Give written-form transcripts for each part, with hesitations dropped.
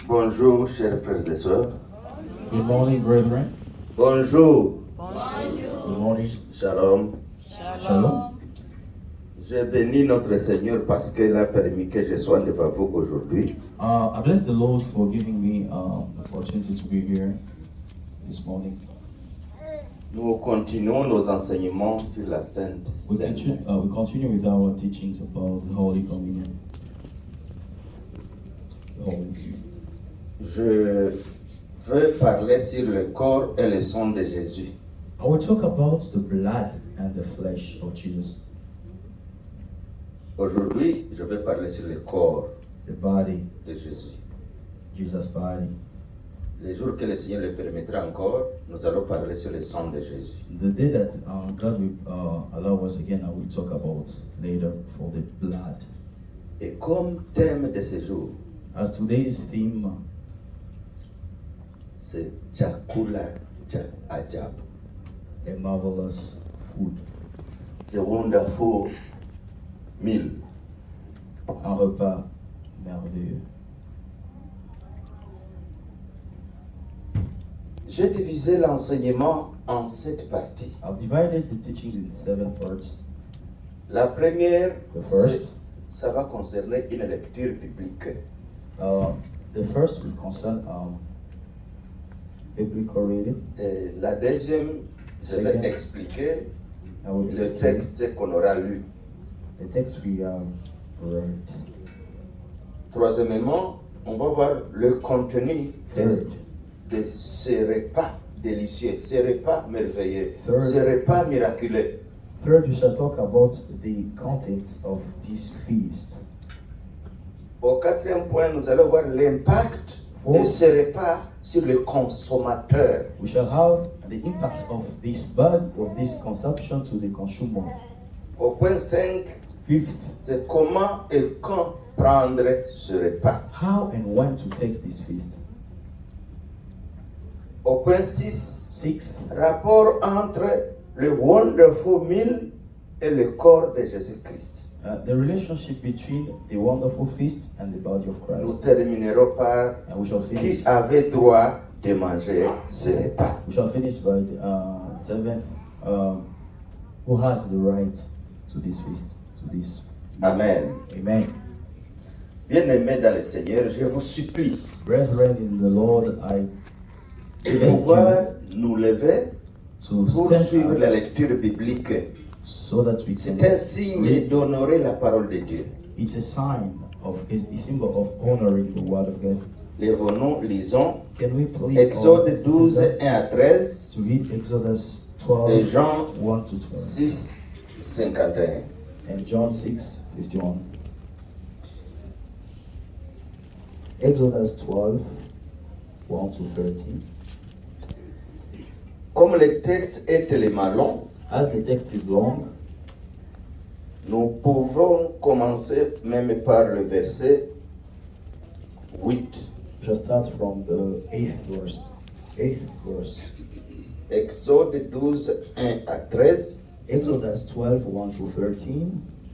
Bonjour, chers frères et sœurs. Good morning, brethren. Bonjour. Good morning. Shalom. Shalom. J'ai béni notre Seigneur parce qu'il a permis que je sois devant vous aujourd'hui. I bless the Lord for giving me the opportunity to be here this morning. Nous continuons nos enseignements sur la Sainte We Seine. continue with our teachings about the Holy Communion, the Holy Feast. Je veux parler sur le corps et le sang de Jésus. I will talk about the blood and the flesh of Jesus. Aujourd'hui, je vais parler sur le corps The body, de Jésus. Jesus' body. Les jours que le Seigneur le permettra encore, nous allons parler sur le sang de Jésus. The day that God will allow us again, I will talk about later for the blood. Et comme thème de ce jour, As today's theme, c'est Chakula cha Ajabu. a marvelous food. The wonderful meal. Un repas merveilleux. J'ai divisé l'enseignement en 7 parties. I've divided the teachings in 7 parts. La première, The first, ça va concerner une lecture biblique. the first will concern biblical reading. Et la deuxième, je vais Second, expliquer I will le explain texte qu'on aura lu. the text we read. Troisièmement, on va voir le contenu Third, de ce repas délicieux, ce repas merveilleux, Third. ce repas miraculeux. third, we shall talk about the contents of this feast. Au quatrième point, nous allons voir l'impact de Fourth, ce repas sur le consommateur. we shall have the impact of this bud, of this consumption to the consumer. Au point 5, Fifth, c'est comment et quand prendre ce repas. how and when to take this feast. Au point 6, Sixth, rapport entre le wonderful meal et le corps de Jésus-Christ. the relationship between the wonderful feast and the body of Nous Christ. terminerons par And we shall finish. qui avait droit de manger ce repas. We shall finish by the seventh. Who has the right to this feast? To this. Amen. Amen. Bien-aimés dans le Seigneur, je vous supplie Brethren in the Lord, I de beg pouvoir nous lever you to pour stand suivre up la lecture biblique. so that we C'est can un signe read. d'honorer la parole de Dieu. It's a sign of a symbol of honoring the word of God. Lèvons-nous, lisons Can we please Exode all 12, stand up 1 à 13 to read Exodus et 12, Jean 1 to 12, 6, 51. and John 6, 51. Exodus 12, 1 to 13. Comme le texte est tellement long, As the text is long, nous pouvons commencer même par le verset 8. we shall start from the 8th verse. 8th verse. Exode 12, 1 à 13. Exodus 12, 1 to 13.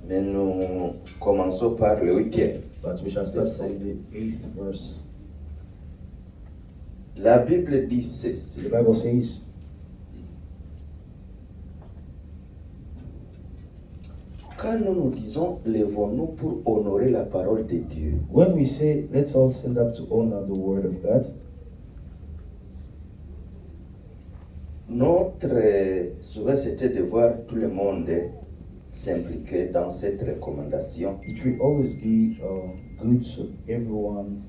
Mais nous commençons par le 8e. But we shall start from the 8th verse. La Bible dit ceci. The Bible says, Quand nous nous disons lèvons-nous pour honorer la parole de Dieu, when we say, let's all stand up to honor the word of God, notre souhait c'était de voir tout le monde s'impliquer dans cette recommandation. it will always be good so everyone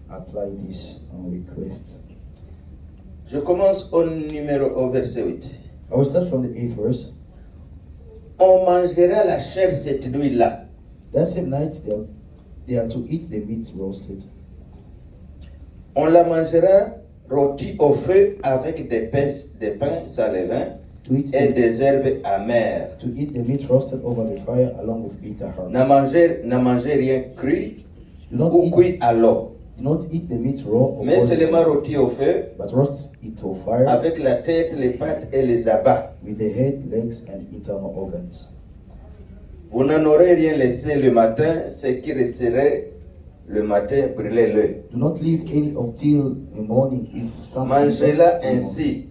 apply this request. Je commence au verset 8. I will start from the 8th verse. On mangera la chair cette nuit-là. That same night, they are to eat the meat roasted. On la mangera rôtie au feu avec des pains sans levain To eat, et the, des herbes amères. to eat the meat roasted over the fire along with bitter herbs. Ne mangez rien cru Do not, ou eat, cuit à l'eau, do not eat the meat raw, or mais boiled, seulement rôti au feu but roast it to fire avec la tête, les pattes et les abats. with the head, legs, and internal organs. Vous n'en aurez rien laissé le matin, ce qui resterait le matin, brûlez-le. Do not leave any of till the morning if something Mangez-la is till ainsi.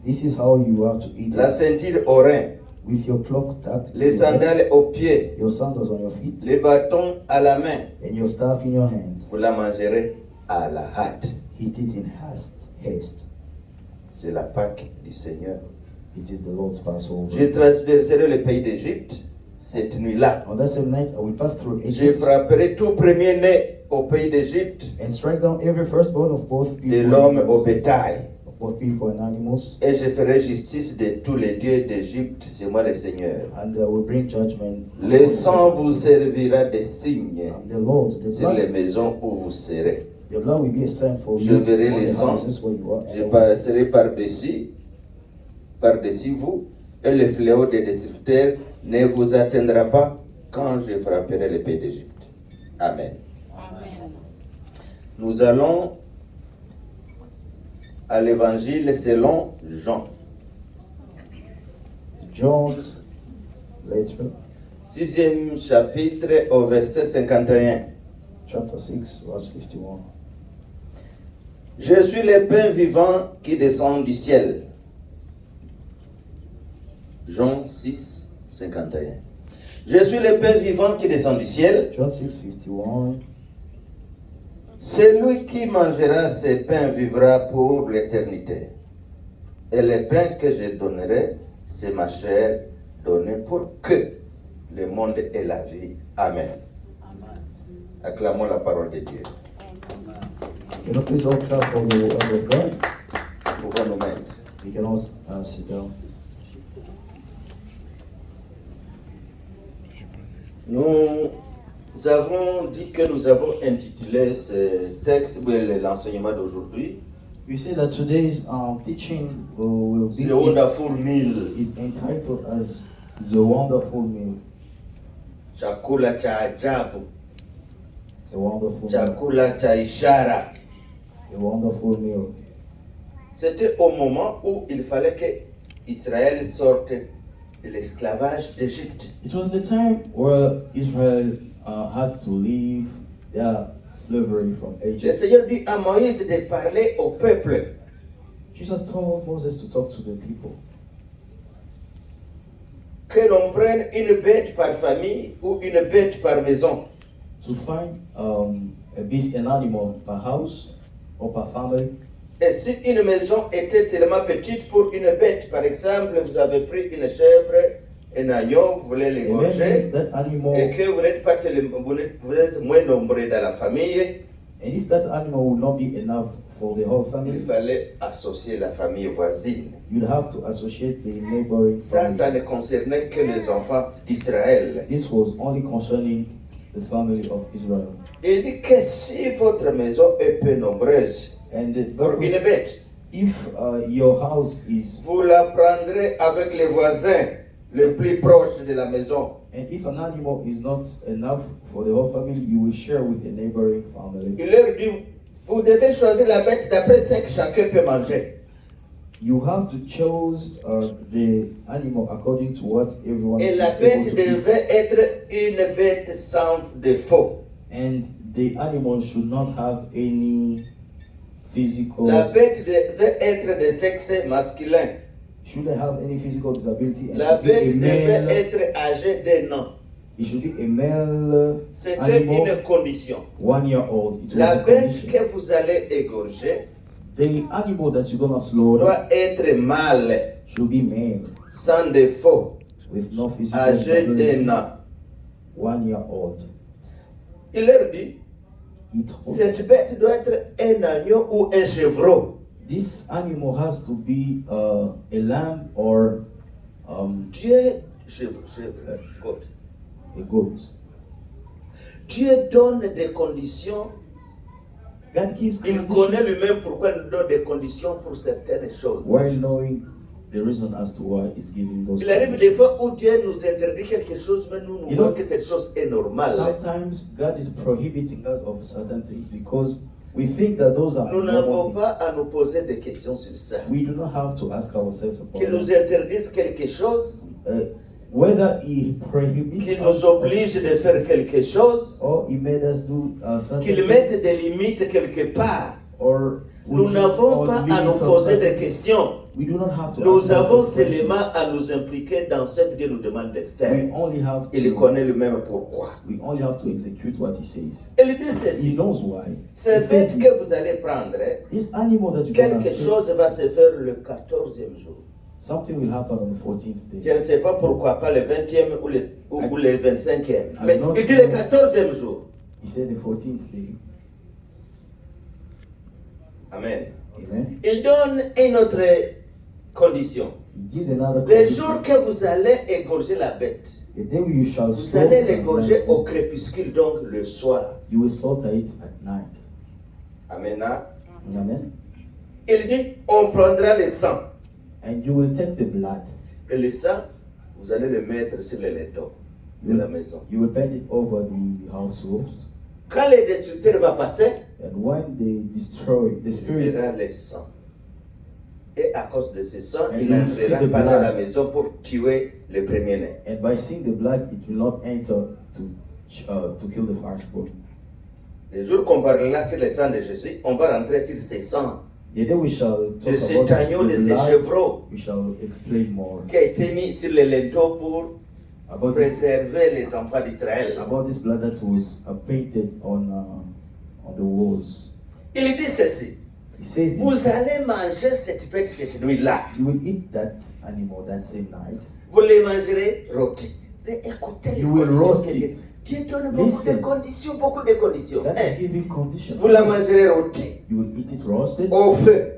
This is how you have to eat La it. ceinture au rein, With your cloak that les sandales aux pieds, your sandals on your feet, les bâtons à la main. and your staff in your hand. Vous la mangerez à la hâte. Eat it in haste. C'est la Pâque du Seigneur. It is the Lord's Passover. Je traverserai le pays d'Égypte cette nuit-là. On that same night, I will pass through Je Egypt frapperai tout premier-né au pays d'Égypte, and strike down every firstborn of both de people, l'homme au and bétail. animals, Et je ferai justice de tous les dieux d'Égypte, c'est moi le Seigneur. and I will bring judgment. Le sang vous servira de signe And the Lord, sur les maisons où vous serez. the blood will be a sign for Je you. verrai on les the sangs, houses where you are, je and passerai par-dessus vous, et le fléau des destructeurs ne vous atteindra pas quand je frapperai le pays d'Égypte. Amen. Nous allons à l'évangile selon Jean. John's later, 6e chapitre au verset 51. chapter 6, verse 51. Je suis le pain vivant qui descend du ciel. Jean 6, 51. Je suis le pain vivant qui descend du ciel. John 6, 51. Celui qui mangera ce pain vivra pour l'éternité. Et le pain que je donnerai, c'est ma chair donnée pour que le monde ait la vie. Amen. Acclamons la parole de Dieu. You know, please all clap for the word of God. Nous pouvons nous mettre. You can all sit down. Nous avons dit que nous avons intitulé ce texte, l'enseignement d'aujourd'hui, We say that today's teaching will be The Wonderful Meal. is entitled as The Wonderful Meal. Chakula cha ajabu, The Wonderful Meal. chakula cha ishara. The Wonderful Meal. C'était au moment où il fallait que Israël sorte de l'esclavage d'Égypte. It was the time where Israel had to leave their slavery from Le Egypt. Seigneur dit à Moïse de parler au peuple. Jesus told Moses to talk to the people. Que l'on prenne une bête par famille ou une bête par maison. To find a beast, an animal per house or per family. Et si une maison était tellement petite pour une bête, par exemple, vous avez pris une chèvre, un agneau, vous voulez And l'égorger, then that animal, et que vous n'êtes pas vous êtes moins nombreux dans la famille, and if that animal would not be enough for the whole il family, fallait associer la famille voisine. you'd have to associate the neighboring Ça ne families. concernait que les enfants d'Israël. This was only concerning the family of Israel. Il dit que si votre maison est peu nombreuse And the pour une purpose, bête, if your house is, vous la prendrez avec les voisins les plus proches de la maison. and if an animal is not enough for the whole family, you will share with the neighboring family. Il leur dit, vous devez choisir la bête d'après ce que chacun peut manger. You have to choose the animal according to what everyone Et is la able bête to eat. devait être une bête sans défaut. And the animal should not have any physical, La bête devait être de sexe masculin. shouldn't have any physical disability, and La should be a bête devait male. être âgée d'un an. It should be a male C'était animal, une condition. 1 year old. It was La a bête condition. que vous allez égorger The animal that you're gonna slaughter doit être mâle, should be male, sans défaut, with no physical âgé disability. d'un an. 1 year old. Il leur dit, It cette bête doit être un agneau ou un chevreau. This animal has to be a lamb or Dieu, goat. a goat. Dieu donne des conditions. God gives Il connaît conditions lui-même pourquoi il donne des conditions pour certaines choses. while knowing the reason as to why he's giving those Il arrive des conditions. fois où Dieu nous interdit quelque chose, mais nous You voyons know, que cette chose est normale. Sometimes God is prohibiting us of certain things because we think that those are Nous n'avons normal pas à nous poser des questions sur ça. things. We do not have to ask ourselves about Qu'il nous it. interdise quelque chose, Whether he prohibits qu'il us nous oblige de faire quelque chose, or he made us do certain qu'il things, mette des limites quelque part. or Nous put n'avons or pas à limits nous on poser certain des questions. We do not have to Nous ask avons ourselves questions. seulement à nous impliquer dans ce que Dieu nous demande de We faire. only have Il to connaît lui-même pourquoi. we only have to execute what he says. Il dit He ceci. knows why. He Cette says bête que vous allez prendre, this animal that you're gonna quelque take, chose va se faire le 14e jour. something will happen on the 14th Je day. ne sais pas pourquoi pas le 20e ou le 25e. Mais not il dit le 14e jour. He said the 14th day. Amen. Amen. Il donne une autre condition. He gives another Le condition. jour que vous allez égorger la bête, The day you shall vous allez slaughter l'égorger it, au crépuscule, donc le soir. you will slaughter it at night. Amen. Amen. Il dit, on prendra le sang. And you will take the blood. Et le sang, vous allez le mettre sur le linteau de la maison. You will paint it over the house roofs. Quand le destructeur va passer, And when they destroy the il spirits, verra le sang. Et à cause de ce sang, And il you see n'entrera the pas dans blood. la maison pour tuer le premier-né. and by seeing the blood, it will not enter to kill the firstborn. Le jour qu'on parlera sur le sang de Jésus, on va rentrer sur ce sang, The day we shall talk de cet about agneau, de the ces blood, chevreaux, we shall explain more qui a été mis sur le linteau pour about this, préserver les enfants d'Israël. about this blood that was painted on the walls. Il dit ceci. He says this, Vous allez manger cette bête cette nuit-là. you will eat that animal that same night. Vous les mangerez rôtis. Mais écoutez les You will conditions roast que Dieu- it. Dieu donne beaucoup Listen. de conditions, beaucoup de conditions. That Hein? is giving conditions. Vous la mangerez rôtie You will eat it roasted au feu.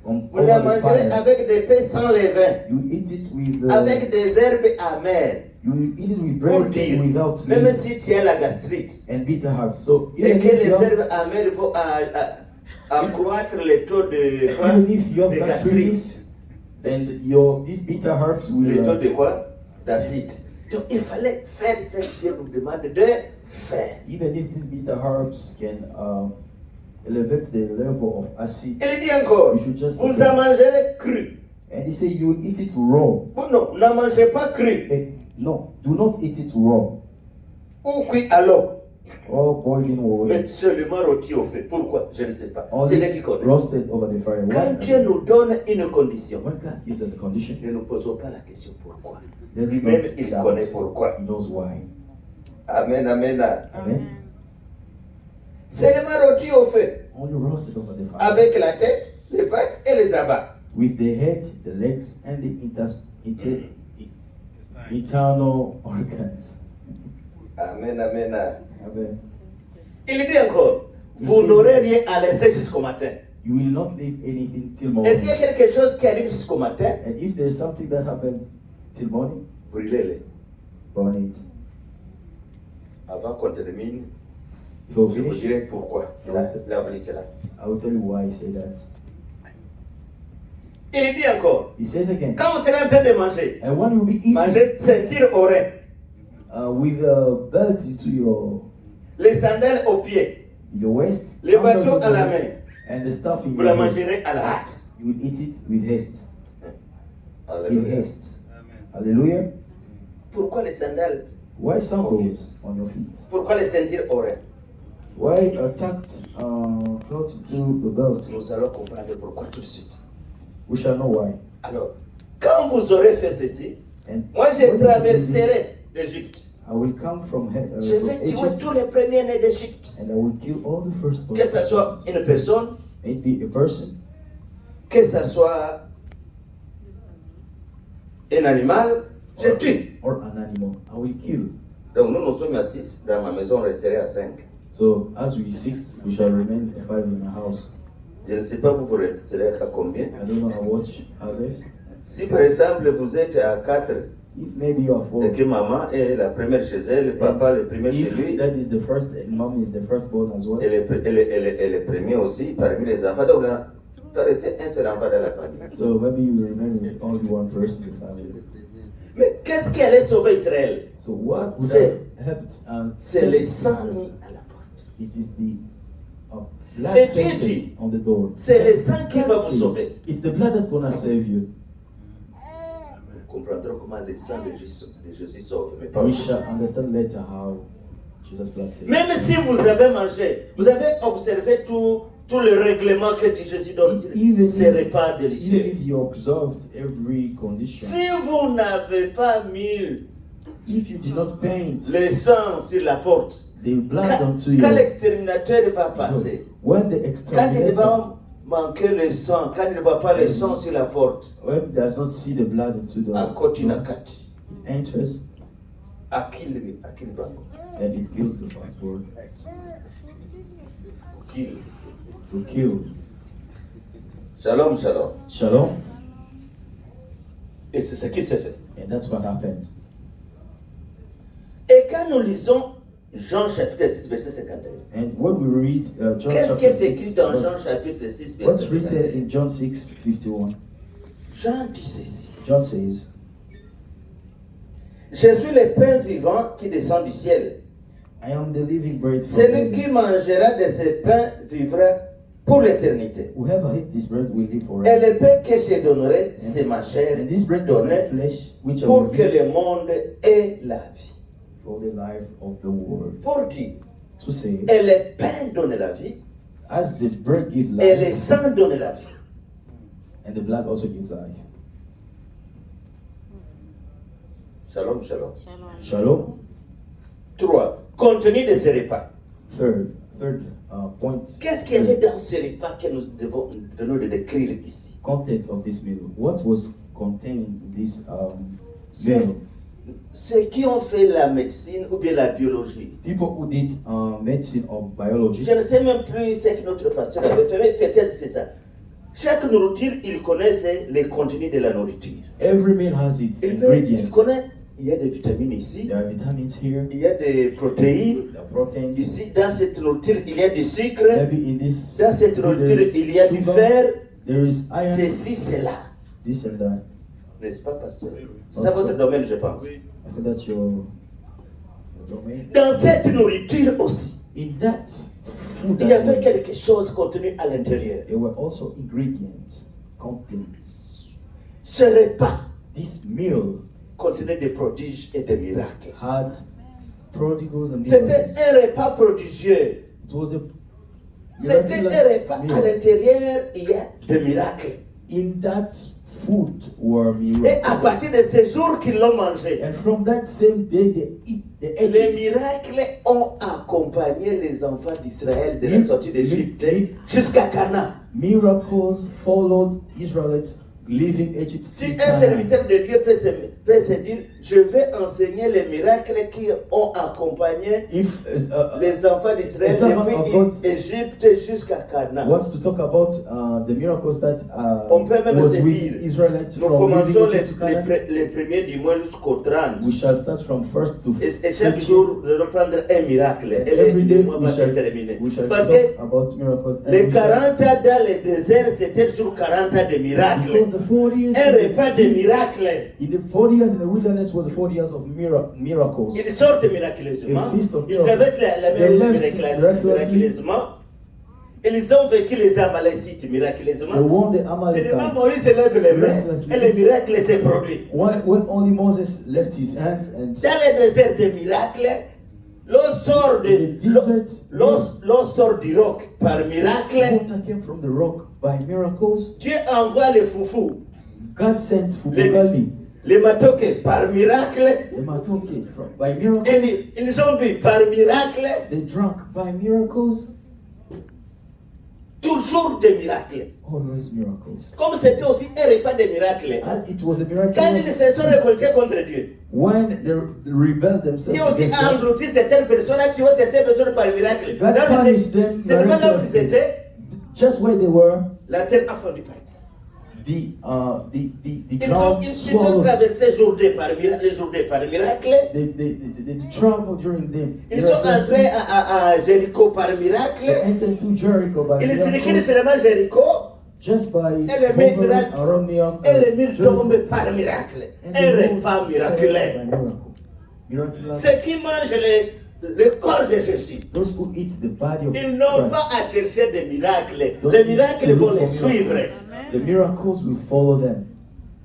on, Vous la over the mangerez fire. avec des pains sans levain, You will eat it with avec des herbes amères. you will eat it with Pour bread dire, without même yeast si tu as la gastrite, and bitter herbs. So et even que if les you have, herbes amères vont accroître le taux de quoi? even if you have De gastritis, then these bitter herbs Le will taux de quoi? D'acide. Donc il fallait faire ce que Dieu nous demande de faire. even if these bitter herbs can elevate the level of acid. Il dit encore, You should just vous en mangerez cru. And he said you will eat it raw. Ou non, n'en mangez pas cru. No, do not eat it raw Ou cuit à l'eau. or boiling water. Mais seulement rôti au feu. Pourquoi? Je ne sais pas. C'est Only lui qui connaît. roasted over the fire. Quand Why? Dieu nous donne une condition, When God gives us a condition, ne nous posons pas la question pourquoi. let's Lui-même, not il doubt. connaît pourquoi. He knows why. Amen, amen. Amen. Seulement rôti au feu. Only roasted over the fire. Avec la tête, les pattes et les abats. With the head, the legs, and the internal organs. Amen, amen. Amen. Il dit encore, vous n'aurez rien à laisser jusqu'au matin. You will not leave anything till Et morning. s'il y a quelque chose qui arrive jusqu'au matin, And if there is something that happens till morning, brûlez-les. burn it. Avant qu'on termine, Before je we vous finish, dirai pourquoi. La valise est là. I will tell you why he said that. Il dit encore, He says again, quand vous serez en train de manger, and when you will be eating mangez ceinture au rein, with a belt into les sandales aux pieds, your waist, les sandals bâtons on à la the main. waist, and the stuff in Vous la your hand. mangerez à la hâte. You will eat it with haste. In Alléluia. haste. Hallelujah. Pourquoi les sandales? Why sandals on your feet? Pourquoi les ceintures au rein? Why tucked close to the belt? Nous allons comprendre pourquoi tout de suite. We shall know why. Alors, quand vous aurez fait ceci, And moi je when you do this, traverserai l'Égypte. I will come from Je vais tuer Egypt, tous les premiers-nés d'Égypte. and I will kill all the firstborn. Que ce soit une personne, It be a person, que ce soit un animal, je tue. or an animal. I will kill. Donc nous sommes à 6, dans ma maison on resterait à 5. So as we 6, we shall remain 5 in the house. Je ne sais pas vous resterez à combien. I don't know how much others. Si par exemple vous êtes à 4, If maybe you are 4. et que maman est la première chez elle, le papa le premier chez If lui, that is the first, and mom is the firstborn as well. et le premier aussi parmi les enfants. Donc là, tu as resté un seul enfant dans la famille. So maybe you will remain with only one person in the family. Mais qu'est-ce qui allait sauver Israël? So what would C'est- have helped? C'est saved le Israel? sang mis à la porte. It is the blood Et Dieu painted dit, on the door. c'est le sang qui va God vous said, sauver. it's the blood that's gonna save you. comprendrons comment le sang de Jésus sauve, mais pas We aujourd'hui. shall understand later how Jesus' blood saves. Même si vous avez mangé, vous avez observé tout le règlement que Jésus donne, Even ces repas even délicieux. if you observed every condition, Si vous n'avez pas mis if you did not paint le sang sur la porte, the blood quand, onto you, quand l'exterminateur va passer, when the quand il exterminator, va manquer le sang, quand il ne voit pas le sang sur la porte, when he does not see the blood into the à côté na door, kati, it enters à qui bango, and it kills the firstborn kill. to kill. Shalom, shalom. Shalom, Et c'est ce qui s'est fait. and that's what happened. Et quand nous lisons Jean chapitre 6, verset 51, And when we read John qu'est-ce qui chapter est écrit 6, dans verse- Jean chapitre 6, what's verset written 51? in John 6:51? Jean dit ceci. John says, Je suis le pain vivant qui descend du ciel. I am the living bread from Celui heaven. qui mangera de ce pain vivra pour l'éternité. Whoever eats this bread will live Et forever. le pain que je donnerai, c'est ma chair And this bread is my donnée flesh, which I will pour que give le monde ait la vie. for the life of the world. Pour dire, To say, et le pain donne la vie, as the bread gives et le life, sang donne la vie. and the blood also gives life. Shalom, shalom. Shalom. 3. Contenu de ce repas. Third point. Qu'est-ce qu'il y avait dans ce repas que nous venons de décrire ici? Content of this meal. What was contained in this C'est meal? ceux qui ont fait la médecine ou bien la biologie. People who did medicine or biology. Je ne sais même plus ce que notre pasteur avait fait, mais peut-être c'est ça. Chaque nourriture, il connaît le contenu de la nourriture. Every meal has its Il ingredients. connaît, il y a des vitamines ici, There are vitamins here, il y a des protéines. there are proteins. Ici, dans cette nourriture, il y a du sucre. Maybe in this Dans cette food nourriture, there is il y a du sugar, fer. there is iron, Ceci, cela. this and that. N'est-ce pas, pasteur? C'est ça votre domaine, je pense. I think that's your domain. Dans cette nourriture aussi, In that food, il y avait quelque chose contenu à l'intérieur. there were also ingredients, contents. Ce repas This meal contenait des prodiges et des miracles. had prodigals and C'était miracles. un repas prodigieux. It was a C'était un miraculous repas. À meal. l'intérieur, il y a des miracles. In that food were Et à miracles. partir de ce jour qu'ils l'ont mangé, And from that same day, they ate les it. miracles ont accompagné les enfants d'Israël de la Mi- sortie d'Égypte mi- jusqu'à Canaan. Miracles followed Israelites leaving Egypt. Si to un Canaan. serviteur de Dieu peut se dire, je vais enseigner les miracles qui ont accompagné If les enfants d'Israël a servant of depuis God Égypte jusqu'à Canaan. wants to talk about the miracles that On peut même was se with dire, Israelites nous from commençons leaving Egypt to Canaan, les premiers du mois jusqu'au 30. we shall start from first to Et chaque 30. jour, nous allons prendre un miracle. And Et every le day mois va we se shall terminer. talk Parce que about miracles. And les we shall- 40 ans dans le désert, c'était toujours 40 ans de miracles. because the 40 years Un in repas the- de miracles. in the 40 years in the wilderness was the 40 years of miracles. Ils sortent miraculeusement. A feast of Ils miracles. traversent la They mer Rouge left miraculously. miraculeusement. Ils ont vécu les Amalécites They miraculeusement. won the Seulement Amalekites. Moïse lève les mains Miraculously. et le miracle s'est produit. When only Moses left his hands and Dans le désert des miracles, l'eau sort, in the desert, l'eau sort du roc par miracle. water came from the rock by miracles. Dieu envoie les foufous, God sent Fubugali, les matoke par miracle. the matoke by Et miracles. ils ont bu par miracle. They drank by miracles. Toujours des miracles. Always miracles. Comme c'était aussi un repas de miracles. As it was a Quand ils miracle se sont révoltés contre Dieu, when they rebelled themselves Dieu aussi against a God. englouti certaines personnes, a tué certaines personnes par miracle. God Là où punished them c'est là où ils miraculously. étaient, Just where they were, la terre a fondu par terre. the Ils ground ont swallowed. traversé Jourdain par miracle, les Jourdains par miracle. They traveled during them. Ils sont entrés à Jéricho par miracle. They entered to Jericho by Ils circulent miracles. seulement Jéricho. Just by Et le hovering miracle- around Jericho. Et les murs tombent par miracle. And Un the walls repas fell miraculeux. by miracle. Miraculous. Ceux qui mangent le corps de Jésus, Those who eat the body of ils n'ont pas Christ. à chercher des miracles. Those Les who miracles to vont look les for suivre. miracles. The miracles will follow them.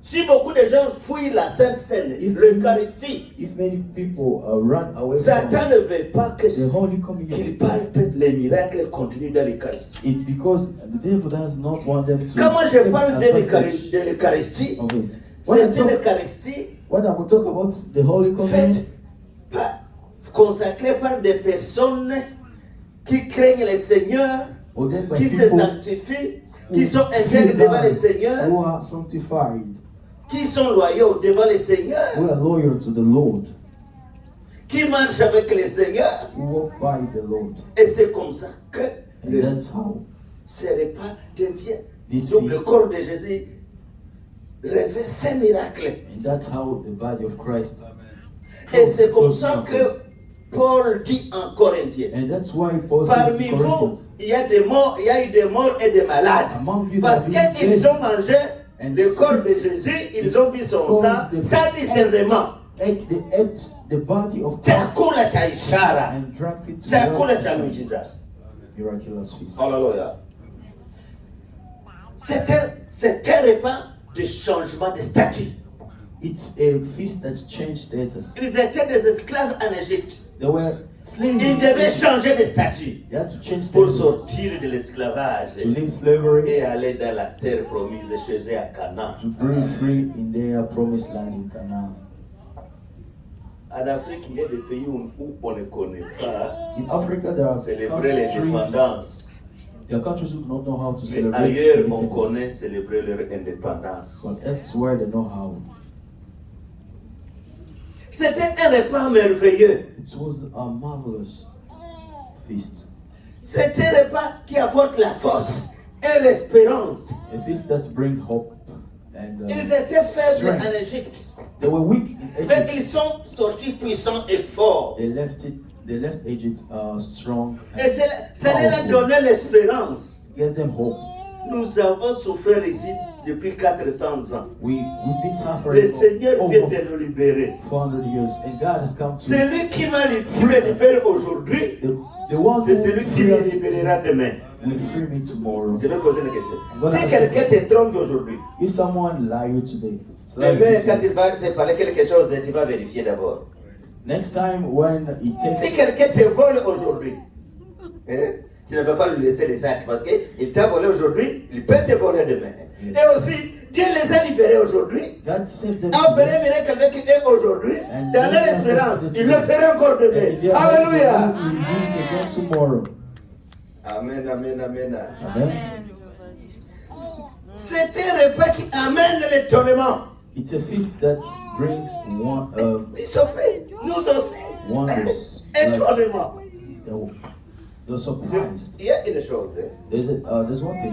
Si beaucoup de gens fuient la Sainte Seine, l'Eucharistie, If many people run away Satan from ne veut pas que the Holy Communion, qu'il palpite les miracles contenus dans l'Eucharistie. it's because the devil does not want them to Quand moi je take parle de advantage l'Eucharistie, of it. c'est une Eucharistie When I will talk about the Holy Communion, faite consacrée par des personnes qui craignent le Seigneur, ordained by qui se people sanctifient, qui who sont fear intègres devant le God, Seigneur, who are sanctified, qui sont loyaux devant le Seigneur, who are loyal to the Lord, qui marchent avec le Seigneur. who walk by the Lord. Et c'est comme ça que And le that's how ce repas devient. this Donc le feast, corps de Jésus révèle ces miracles. and that's how the body of Christ. Et c'est comme ça que Paul dit en Corinthiens. And that's why Paul says Parmi in vous, Corinthians, il y a des morts, il y a eu des morts et des malades. among you Parce that have been qu'ils dead ont mangé and le corps sick, de Jésus, ils ont bu son sang because sans discernement. they ate the body of Christ Chakula cha ishara, and drank it to chakula cha the miujiza. miraculous feast. Hallelujah. C'est un repas de changement de statut. It's a feast that changed status. Ils étaient des esclaves en Égypte. They were slaves. Ils devaient changer de statut They had to change pour status sortir de l'esclavage to leave slavery, et aller dans la terre promise chez eux à Canaan. to breathe free in their promised land in Canaan. En Afrique, il y a des pays où on ne connaît pas In Africa, there are célébrer countries, l'indépendance. there are countries who do not know how to Mais celebrate ailleurs, on independence. connaît célébrer leur indépendance. But elsewhere, they know how. C'était un repas merveilleux. It was a marvelous feast. C'est un repas qui apporte la force et l'espérance. A feast that brings hope. And Ils étaient faibles strength. en Égypte. They were weak in Mais Egypt. ils sont sortis puissants et forts. They left Egypt strong Et ça leur a powerful. donné l'espérance. Get them hope. Nous avons souffert ici depuis 400 ans. We've been suffering Le Seigneur for vient over de nous libérer. 400 years, and God has come to C'est lui qui me libère aujourd'hui. the one C'est celui who qui free me us libérera demain. will free me tomorrow. Je vais poser une question. Voilà. Si quelqu'un te trompe aujourd'hui, If someone lie you today, demain, quand il va te parler quelque chose, tu vas vérifier d'abord. next time when he Si takes quelqu'un te vole aujourd'hui, hein, tu ne vas pas lui laisser les sacs parce qu'il t'a volé aujourd'hui, il peut te voler demain. Et aussi, Dieu les a libérés aujourd'hui, God saved them a opéré today, un miracle avec eux aujourd'hui, And dans leur God espérance. has Il le fera encore and demain. they are Alléluia. hoping he will do it again tomorrow. Amen, amen, amen. Amen. C'est un repas qui amène l'étonnement. It's a feast that brings Bishop, nous aussi. wonders. Like, Étonnement. they're surprised. Il y a une chose. Hein. There's one thing.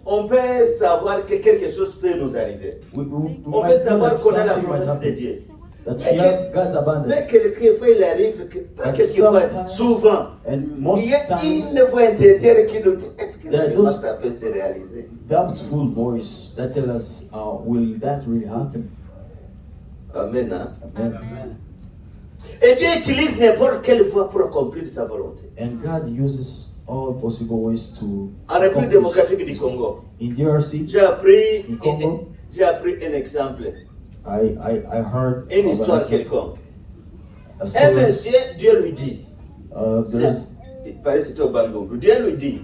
On peut savoir que quelque chose peut nous arriver. We On might peut know savoir that qu'on a la something might promesse de happen. Dieu. That Mais we have God's Mais abundance. quelquefois, il arrive, pas But quelquefois, sometimes, souvent, and most il y a times, une voix intérieure qui nous dit, est-ce que there are vraiment those- ça peut se réaliser? doubtful voice that tell us, will that really happen? Amen. Hein? Amen. Et Dieu utilise n'importe quelle voie pour accomplir sa volonté. And God uses all possible ways to En République accomplish. démocratique du Congo, In DRC, j'ai appris, Du Congo? un exemple, I heard une of histoire an- quelconque. a Un story. monsieur, Dieu lui dit, There's il paraît que c'était au Bandundu, Dieu lui dit,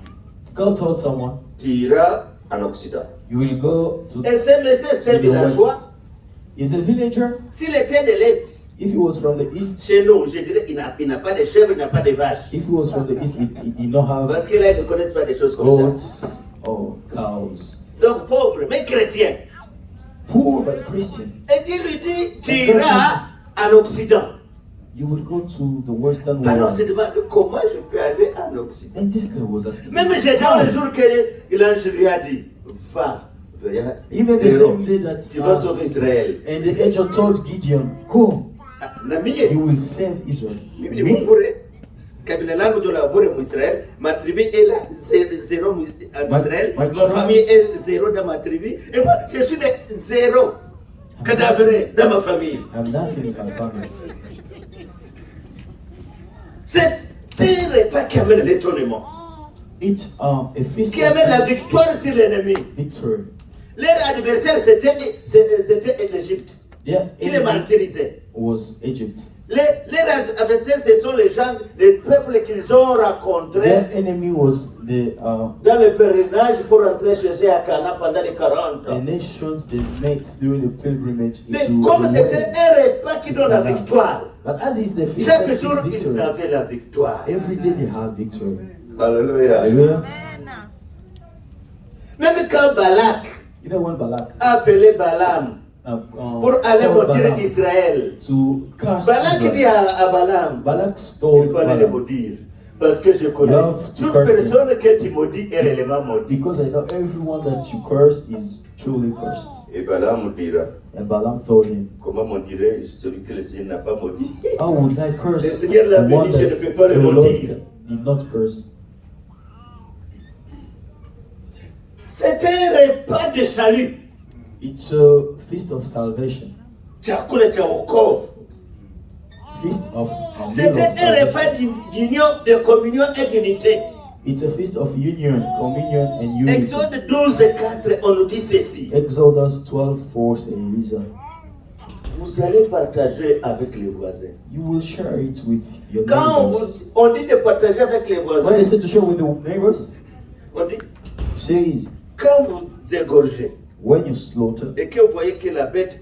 God told someone, tu iras en Occident. you will go to Et ce monsieur, c'est to the villageois, west. He's a villager. s'il était de l'Est, If he was from the east, chez nous, je dirais, il n'a pas de chèvres, il n'a pas de vaches. if he was from the east, he did not have Parce que là, ils ne connaissent pas des choses comme ça. goats or cows. Donc, pauvre, mais chrétien. Poor but Christian. Et Dieu lui dit, tu iras en Occident. You will go to the western Alors, on world. se demande comment je peux aller en Occident. And this guy was asking. Même j'ai dans le jour que l'ange lui a dit, va, vers Even the Héros. same day that Tu vas sauver Israël. and the angel told Gideon, go, Ah, na mie, you will save Israel. mimi ni mungure. Kabila langu ndio la bure mu Israël. Ma tribu est là, zéro en Israël. my Ma tribe- famille est zéro dans ma tribu. Et moi, je suis de zéro cadavre dans ma famille. I'm nothing in my family. C'est un repas qui amène l'étonnement. It's a feast Qui amène la of victoire sur l'ennemi. victory. Leur adversaire, c'était l'Égypte. Their Qui les enemy martyrisait. was Egypt. Les adversaires, ce sont les peuples qu'ils ont rencontrés Their enemy was dans le pèlerinage pour entrer chez eux à Cana pendant les 40 the ans. nations they met during the pilgrimage Mais into comme the c'était world. un repas qui donne la victoire, But as is the feast chaque that jour gives ils victory, avaient la victoire. every day they have victory. Alléluia. Hallelujah. Même quand Balak Even when Balak a appelé Balaam pour aller called maudire Balaam Israël, to curse Balak dit Israel, à Balaam, Balak il told fallait le Balaam, maudire. Parce que je connais You have to toute curse personne que tu maudis est réellement maudite. because I know everyone that you curse is truly cursed. Et Balaam dira, And Balaam told him, comment maudirais celui que le Seigneur n'a pas maudit? how would I curse Le Seigneur l'a the one béni, je ne that peux pas le the Lord maudire. did not curse? C'est un repas de salut. It's a feast of salvation, Chakula cha wokovu. feast of meal C'était of un salvation. repas d'union, de communion et d'unité. It's a feast of union, communion, and unity. Exode 12:4, on nous dit ceci. Exodus 12:4 says, Vous allez partager avec les voisins. you will share it with your Quand neighbors. on dit de partager avec les When voisins, they say to share with the neighbors, on dit says, quand vous égorgez when you slaughter, et que vous voyez que la bête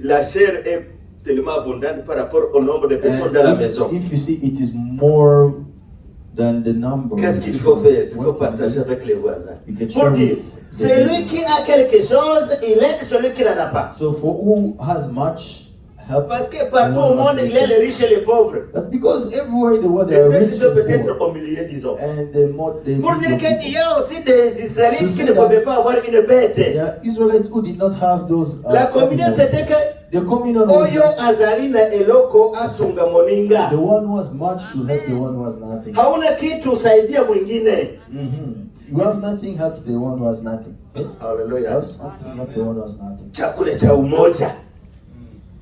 la chair est tellement abondante par rapport au nombre de personnes dans la and maison. if you see it is more than the number, Qu'est-ce qu'il faut faire? Il faut partager avec les voisins. You can Pour share dire, with the celui neighbors. qui a quelque chose, il aide celui qui n'en a pas. So for who has much, help. Parce que partout the au one has monde, il y a little. les riches et les pauvres. But because everywhere in the world Et there are ceux qui rich sont and peut-être poor, au milieu, disons. and the Pour dire middle qu'il people. y a aussi des Israélites To qui say ne pouvaient that pas avoir une bête. There are Israelites who did not have those. La communion, animals. c'était que The communion was Oyo azali na eloko asunga moninga. the one who has much to help the one who has nothing. Hauna kitu usaidia mwingine. You have nothing, help the one who has nothing. You Hallelujah. have something, help the one who has nothing. Chakula cha umoja.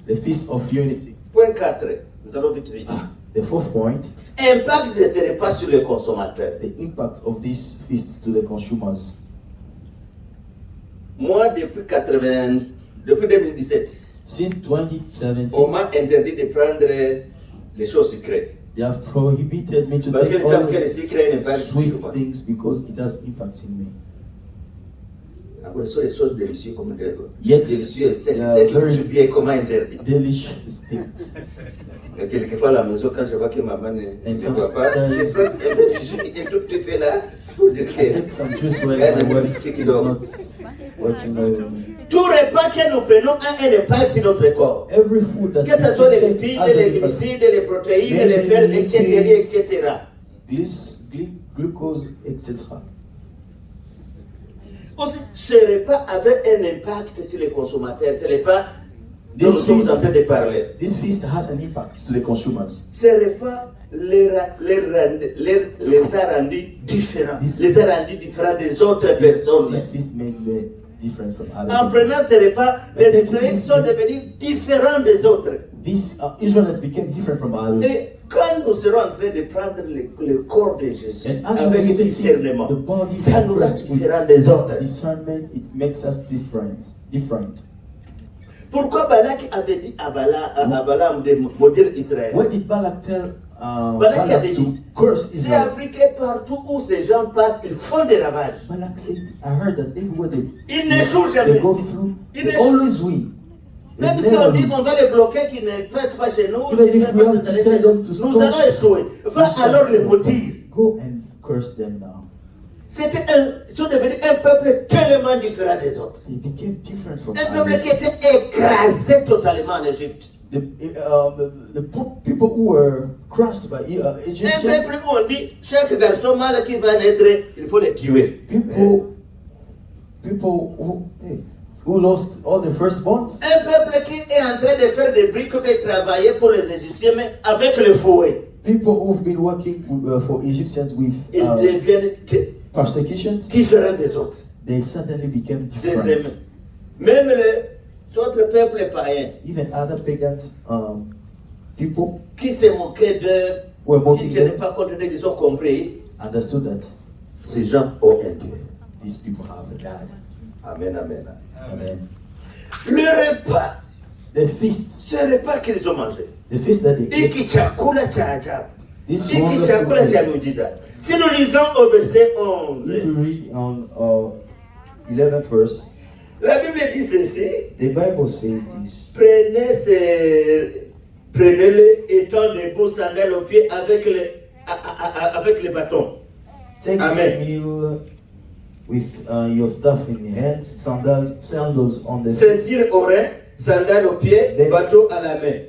The feast of unity. Point 4. Nous allons vite vite. The fourth point, Impact de ce repas sur les consommateurs. the impact of these feasts to the consumers. Moi, depuis 2017, Since 2017, on m'a interdit de prendre les choses sucrées. they have prohibited me to Parce take qu'ils savent que all le sucre a un impact sweet sur moi. things because it has impact in me. Après, ce sont les choses délicieuses comme Yes. délicieux. C'est Yeah, ce qui very- goûte bien, comment interdit. Delicious things. Et quelquefois à la maison, quand je vois que maman ne And voit pas, je sometimes- prends un peu de jus et tout petit peu là pour dire I take que some juice when Yeah, my the wife biscuit is dog. not watching over me. tout repas que nous prenons a un impact sur notre corps. Every food that Que ce soit les we take lipides, has an les impact. glucides, les protéines, Maybe les fer, etc., lipids, etc. Glucose, etc. Aussi, ce repas avait un impact sur les consommateurs. Ce n'est pas dont This nous sommes en feast- train de parler. This feast has an impact to the consumers. Ce repas les a rendus différents. This- Les a rendus différents des autres personnes. This feast made them different from other En people. prenant ce repas, les Israélites sont devenus différents des autres. These Israelites became different from others. Et quand nous serons en train de prendre le corps de Jésus And as avec we take discernement, the body ça of nous rend Christ différents with des autres. discernment, it makes us different. Pourquoi Balak avait dit à Balaam de maudire Israël? What did Balak tell Balak Balak avait to dit, curse j'ai Israel? appris que partout où ces gens passent, ils font des ravages. Balak said, I heard that everywhere Ils n'échouent jamais. they go through, Ils they n'échouent. always win. They Même si never on dit lose. qu'on va les bloquer, qu'ils ne passent pas chez nous, Even qu'ils if ne we passent have to pas tell chez them nous, to nous stop, allons échouer. Va alors les maudire. Go and curse them now. Ils sont devenus un peuple tellement différent des autres. They became different from Un peuple qui others. était écrasé totalement en Égypte. The people who were crushed by Un Egyptians, peuple où on dit, chaque garçon mâle qui va naître, il faut le tuer. people who lost all their firstborns, Un peuple qui est en train de faire des briques et travailler pour les Égyptiens, mais avec le fouet. people who've been working for Egyptians with Ils deviennent persecutions, différents des autres. they suddenly became Deuxième. different. Même les autres peuples païens Even other pagans people qui se moquaient d'eux, were qui mocking ne tenaient them, pas compte d'eux, ils ont compris. understood that Ces gens ont un Dieu. these people have a God. Amen, amen. Amen. Le repas, The feast, ce repas qu'ils ont mangé. the feast that they ate, Hiki chakula cha ajabu. this Hiki wonderful chakula cha meal. miujiza. Si nous lisons au verset If 11, you read on 11th verse, la Bible dit ceci. the Bible says this. Prenez-le étant debout, sandales aux pieds avec les bâtons. Take Amen. this meal with your staff in your hands, sandals on the feet. Ceinture au rein, sandales aux pieds, Then- bâton à la main.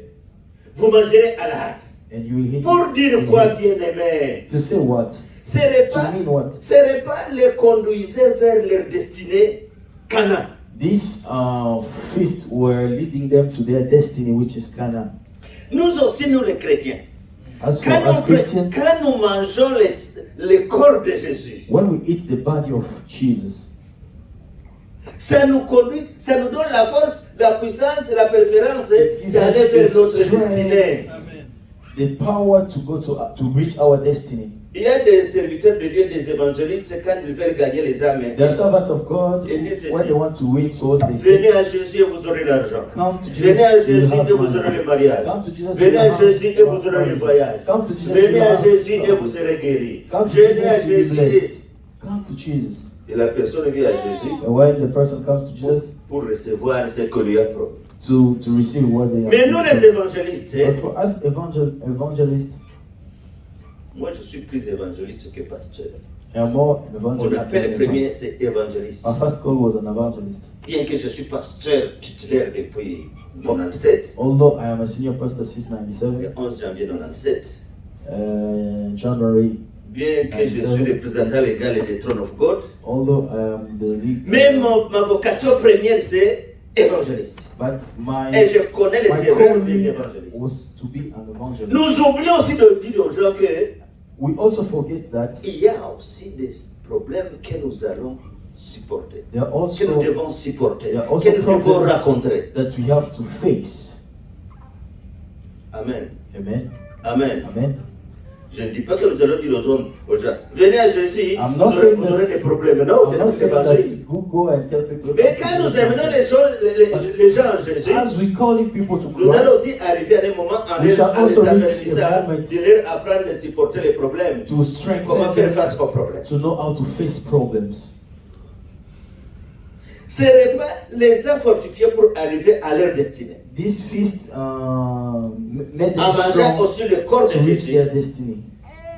Vous mangerez à la hâte. And you will hit Pour it dire in quoi, haste. bien-aimé? To say what? Ces repas, To mean what? ces repas les conduisaient vers leur destinée, Canaan. These feasts were leading them to their destiny, which is Canaan. Nous aussi, nous les chrétiens, As for quand us Christians, quand nous mangeons le corps de Jésus, when we eat the body of Jesus, ça nous conduit, ça nous donne la force, la puissance, la préférence It gives d'aller us vers the notre strength. destinée. the power to go to reach our destiny. Il y a des serviteurs de Dieu, des évangélistes, quand ils veulent gagner les âmes, They are servants of God. It is a When sin. they want to win souls, they say, venez à Jésus et vous aurez l'argent. "Come to Venez à Jesus, you Jésus have et vous aurez money. le mariage. Come to Jesus, Venez you à have Jésus et vous aurez le marriages. voyage. Come to Jesus, Venez you à have Jésus et trouble. vous serez guéri. Come to Venez à Jesus, you'll be Jésus. blessed. Come to Jesus." Et la personne vient à Jésus And when the person comes to Jesus pour recevoir ce que lui a promis. to receive what they Mais nous are. les évangélistes, hein, But for us evangelists, moi je suis plus évangéliste que pasteur. I am more an On evangelist. appelle than le a premier, pastor. c'est évangéliste. My first call was an evangelist. Bien que je suis pasteur titulaire depuis 97, Although I am a senior pastor since le 97, 11 janvier 97, January, bien que je suis représentant légal des Throne of God, although I am the lead, mais ma vocation première c'est évangéliste. but Et je connais my les erreurs des calling évangélistes. was to be an evangelist. Nous oublions aussi de dire aux gens que We also forget that il y a aussi des problèmes que nous allons supporter, there are que nous also devons supporter, there are also que nous devons problems rencontrer. that we have to face. Amen. Amen. Amen. Amen. Je ne dis pas que nous allons dire aux gens, venez à Jésus, I'm vous not aurez, saying vous aurez that- des problèmes. Non, I'm c'est not pas saying l'évangile. that go and tell people. Mais quand nous amenons les choses, les gens à Jésus, As we calling people to nous allons Christ, aussi arriver à un moment en We les shall also reach a avertissant, moment de leur apprendre à supporter les problèmes. to strengthen Comment faire them, face aux problèmes. to know how to face problems. Ces repas les a fortifiés pour arriver à leur destinée. This feast made them En mangeant strong aussi le corps to de reach Jésus, their destiny.